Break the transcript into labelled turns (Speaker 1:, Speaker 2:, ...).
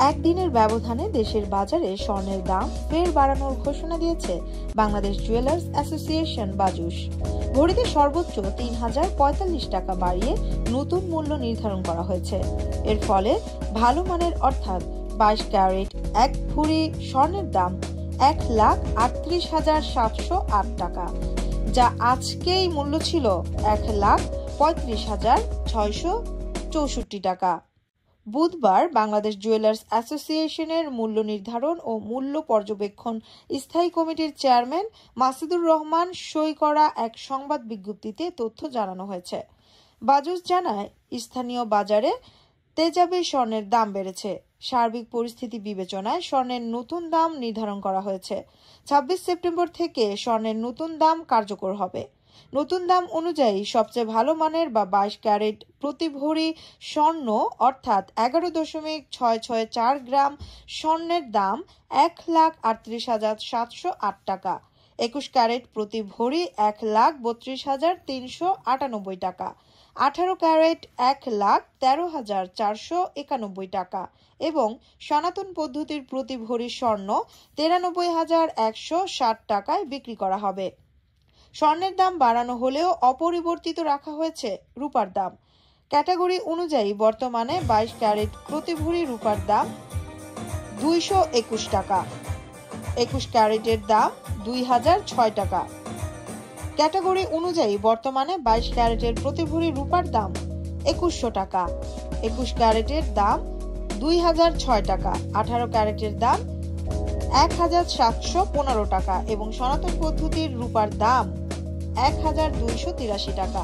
Speaker 1: একদিনের ব্যবধানে দেশের বাজারে স্বর্ণের দাম ফের বাড়ানোর ঘোষণা দিয়েছে বাংলাদেশ জুয়েলার্স অ্যাসোসিয়েশন বাজুস। ভরিতে সর্বোচ্চ ৩,০৪৫ টাকা বাড়িয়ে নতুন মূল্য নির্ধারণ করা হয়েছে। এর ফলে ভালো মানের অর্থাৎ 22 ক্যারেট 1 ভরি স্বর্ণের দাম 1,38,708 টাকা, যা আজকেই মূল্য ছিল 1,35,664 টাকা। বুধবার বাংলাদেশ জুয়েলার্স অ্যাসোসিয়েশনের মূল্য নির্ধারণ ও মূল্য পর্যবেক্ষণ স্থায়ী কমিটির চেয়ারম্যান মাসুদুর রহমান সই করা এক সংবাদ বিজ্ঞপ্তিতে তথ্য জানানো হয়েছে। বাজুস জানায়, স্থানীয় বাজারে তেজাবি স্বর্ণের দাম বেড়েছে। সার্বিক পরিস্থিতি বিবেচনায় স্বর্ণের নতুন দাম নির্ধারণ করা হয়েছে। 26 সেপ্টেম্বর থেকে স্বর্ণের নতুন দাম কার্যকর হবে। নতুন দাম অনুযায়ী সবচেয়ে ভালো মানের বা 22 ক্যারেট প্রতি ভরি স্বর্ণ অর্থাৎ 11.664 গ্রাম স্বর্ণের দাম 1,38,708 টাকা, 21 ক্যারেট প্রতি ভরি 1,32,398 টাকা, 18 ক্যারেট 1,13,491 টাকা এবং সনাতন পদ্ধতির প্রতি ভরি স্বর্ণ 93,160 টাকায় বিক্রি করা হবে। স্বর্ণের দাম বাড়ানো হলেও অপরিবর্তিত রাখা হয়েছে রূপার দাম। ক্যাটাগরি অনুযায়ী বর্তমানে 22 ক্যারেট প্রতি ভরি রূপার দাম 221 টাকা, 21 ক্যারেটের দাম 2,006 টাকা। ক্যাটাগরি অনুযায়ী বর্তমানে 22 ক্যারেটের প্রতি ভরি রূপার দাম 2,100 টাকা, 21 ক্যারেটের দাম 2,006 টাকা, 18 ক্যারেটের দাম 1,715 টাকা এবং সনাতন পদ্ধতির রূপার দাম 1,283 টাকা।